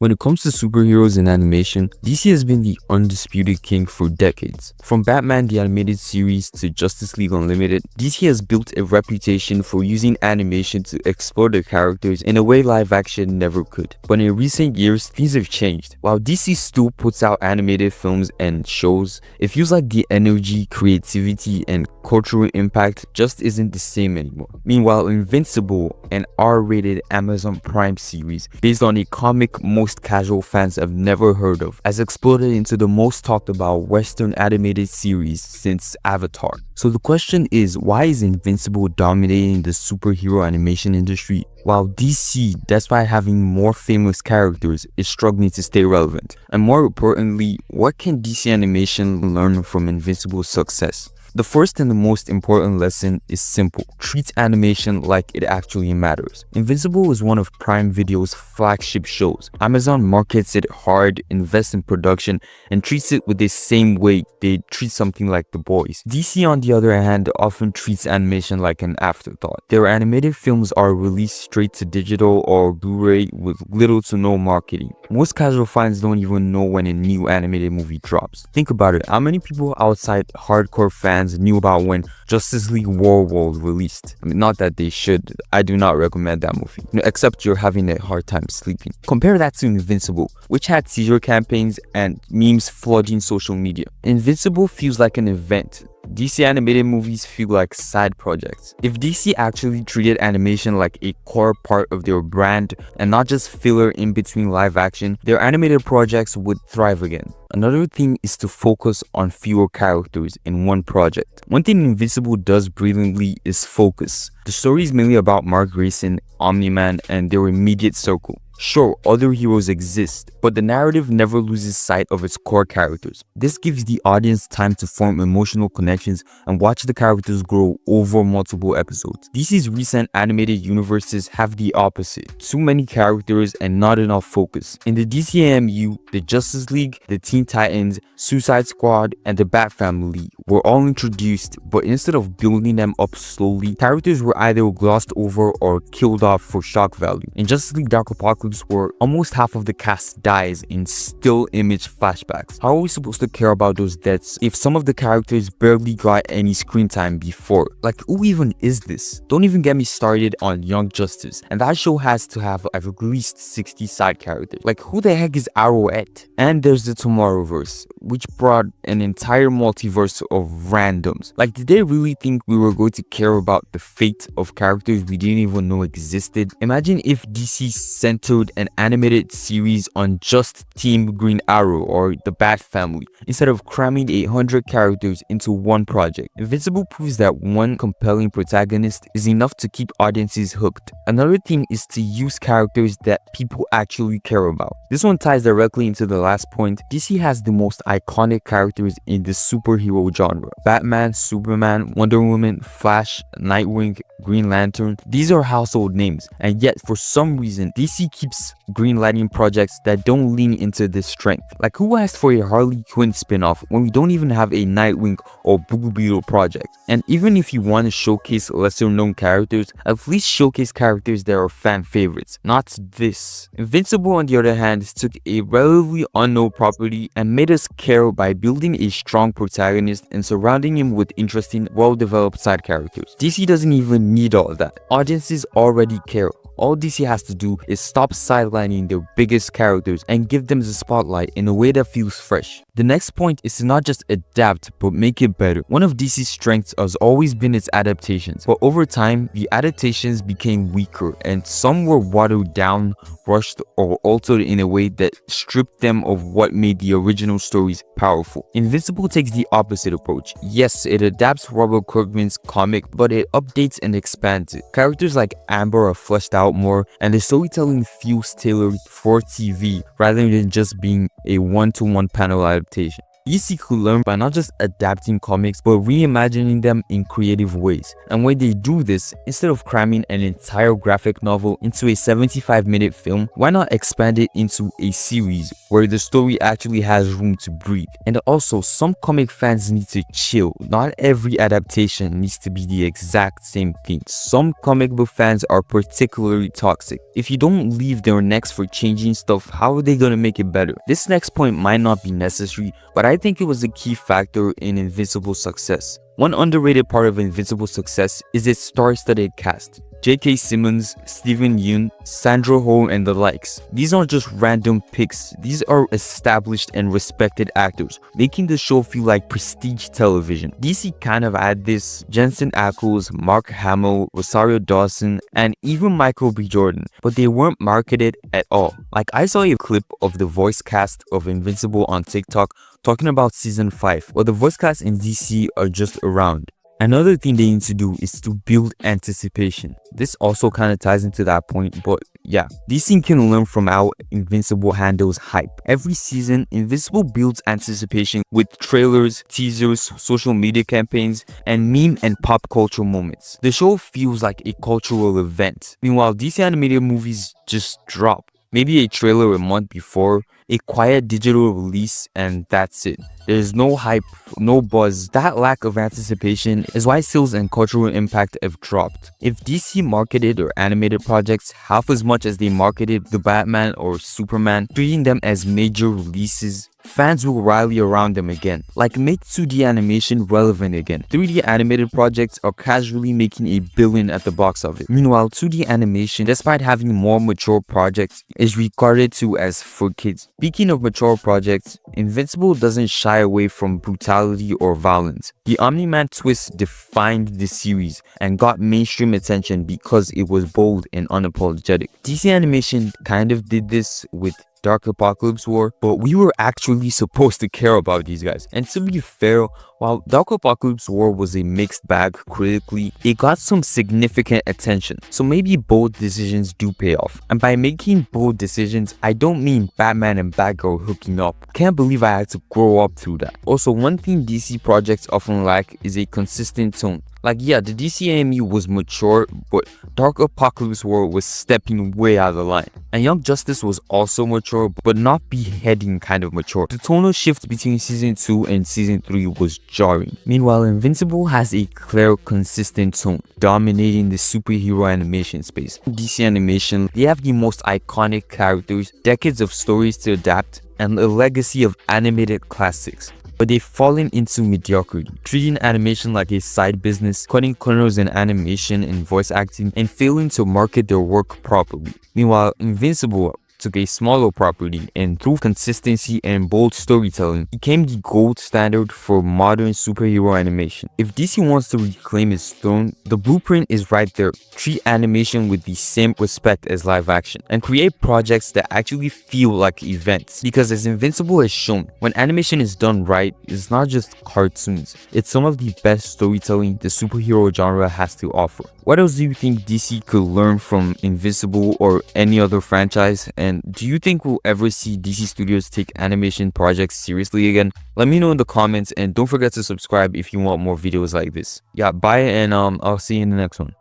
When it comes to superheroes in animation, DC has been the undisputed king for decades. From Batman the Animated Series to Justice League Unlimited, DC has built a reputation for using animation to explore their characters in a way live action never could. But in recent years, things have changed. While DC still puts out animated films and shows, it feels like the energy, creativity, and cultural impact just isn't the same anymore. Meanwhile, Invincible, an R-rated Amazon Prime series based on a comic most casual fans have never heard of, has exploded into the most talked about Western animated series since Avatar. So the question is, why is Invincible dominating the superhero animation industry, while DC, despite having more famous characters, is struggling to stay relevant? And more importantly, what can DC animation learn from Invincible's success? The first and the most important lesson is simple: treat animation like it actually matters. Invincible is one of Prime Video's flagship shows. Amazon markets it hard, invests in production, and treats it with the same way they treat something like The Boys. DC, on the other hand, often treats animation like an afterthought. Their animated films are released straight to digital or Blu-ray with little to no marketing. Most casual fans don't even know when a new animated movie drops. Think about it, how many people outside hardcore fans knew about when Justice League World released? I mean, not that they should. I do not recommend that movie, except you're having a hard time sleeping. Compare that to Invincible, which had teaser campaigns and memes flooding social media. Invincible feels like an event. DC animated movies feel like side projects. If DC actually treated animation like a core part of their brand and not just filler in between live action, their animated projects would thrive again. Another thing is to focus on fewer characters in one project. One thing Invincible does brilliantly is focus. The story is mainly about Mark Grayson, Omni-Man, and their immediate circle. Sure, other heroes exist, but the narrative never loses sight of its core characters. This gives the audience time to form emotional connections and watch the characters grow over multiple episodes. DC's recent animated universes have the opposite: too many characters and not enough focus. In the DCAMU, the Justice League, the Teen Titans, Suicide Squad, and the Bat Family were all introduced, but instead of building them up slowly, characters were either glossed over or killed off for shock value. In Justice League Dark Apocalypse, where almost half of the cast dies in still image flashbacks. How are we supposed to care about those deaths if some of the characters barely got any screen time before? Like, who even is this? Don't even get me started on Young Justice, and that show has to have at least 60 side characters. Like, who the heck is Arrowhead? And there's the Tomorrowverse, which brought an entire multiverse of randoms. Like, did they really think we were going to care about the fate of characters we didn't even know existed? Imagine if DC centered an animated series on just Team Green Arrow or the Bat Family, instead of cramming 800 characters into one project. Invincible proves that one compelling protagonist is enough to keep audiences hooked. Another thing is to use characters that people actually care about. This one ties directly into the last point. DC has the most iconic characters in the superhero genre: Batman, Superman, Wonder Woman, Flash, Nightwing, Green Lantern. These are household names, and yet for some reason DC keeps greenlighting projects that don't lean into this strength. Like, who asked for a Harley Quinn spin-off when we don't even have a Nightwing or Blue Beetle project? And even if you want to showcase lesser known characters, at least showcase characters that are fan favorites, not this. Invincible, on the other hand, took a relatively unknown property and made us care by building a strong protagonist and surrounding him with interesting, well-developed side characters. DC doesn't even need all that. Audiences already care. All DC has to do is stop sidelining their biggest characters and give them the spotlight in a way that feels fresh. The next point is to not just adapt, but make it better. One of DC's strengths has always been its adaptations, but over time, the adaptations became weaker, and some were watered down, rushed, or altered in a way that stripped them of what made the original stories powerful. Invincible takes the opposite approach. Yes, it adapts Robert Kirkman's comic, but it updates and expands it. Characters like Amber are fleshed out more, and the storytelling feels tailored for TV rather than just being a one-to-one panel adaptation. DC could learn by not just adapting comics, but reimagining them in creative ways. And when they do this, instead of cramming an entire graphic novel into a 75-minute film, why not expand it into a series where the story actually has room to breathe? And also, some comic fans need to chill. Not every adaptation needs to be the exact same thing. Some comic book fans are particularly toxic. If you don't leave their necks for changing stuff, how are they gonna make it better? This next point might not be necessary, but I think it was a key factor in Invincible's success. One underrated part of Invincible's success is its star-studded cast. J.K. Simmons, Steven Yeun, Sandra Oh, and the likes. These aren't just random picks, these are established and respected actors, making the show feel like prestige television. DC kind of had this: Jensen Ackles, Mark Hamill, Rosario Dawson, and even Michael B. Jordan, but they weren't marketed at all. Like, I saw a clip of the voice cast of Invincible on TikTok talking about season 5, while the voice cast in DC are just around. Another thing they need to do is to build anticipation. This also kind of ties into that point, but yeah, DC can learn from how Invincible handles hype. Every season, Invincible builds anticipation with trailers, teasers, social media campaigns, and meme and pop culture moments. The show feels like a cultural event. Meanwhile, DC animated movies just drop. Maybe a trailer a month before, a quiet digital release, and that's it. There's no hype, no buzz. That lack of anticipation is why sales and cultural impact have dropped. If DC marketed their animated projects half as much as they marketed the Batman or Superman, treating them as major releases, fans will rally around them again. Like, make 2D animation relevant again. 3D animated projects are casually making $1 billion at the box office. Meanwhile, 2D animation, despite having more mature projects, is regarded to as for kids. Speaking of mature projects, Invincible doesn't shy away from brutality or violence. The Omni-Man twist defined the series and got mainstream attention because it was bold and unapologetic. DC Animation kind of did this with Dark Apocalypse War, but we were actually supposed to care about these guys. And to be fair, while Dark Apocalypse War was a mixed bag critically, it got some significant attention. So maybe bold decisions do pay off. And by making bold decisions, I don't mean Batman and Batgirl hooking up. Can't believe I had to grow up through that. Also, one thing DC projects often lack is a consistent tone. Like, yeah, the DCAMU was mature, but Dark Apocalypse War was stepping way out of the line. And Young Justice was also mature, but not beheading kind of mature. The tonal shift between season 2 and season 3 was jarring. Meanwhile, Invincible has a clear, consistent tone, dominating the superhero animation space. DC Animation, they have the most iconic characters, decades of stories to adapt, and a legacy of animated classics. But they've fallen into mediocrity, treating animation like a side business, cutting corners in animation and voice acting, and failing to market their work properly. Meanwhile, Invincible took a smaller property and through consistency and bold storytelling became the gold standard for modern superhero animation. If DC wants to reclaim its throne, the blueprint is right there. Treat animation with the same respect as live action and create projects that actually feel like events. Because as Invincible has shown, when animation is done right, it's not just cartoons, it's some of the best storytelling the superhero genre has to offer. What else do you think DC could learn from Invincible or any other franchise? And do you think we'll ever see DC Studios take animation projects seriously again? Let me know in the comments, and don't forget to subscribe if you want more videos like this. Yeah, bye, and I'll see you in the next one.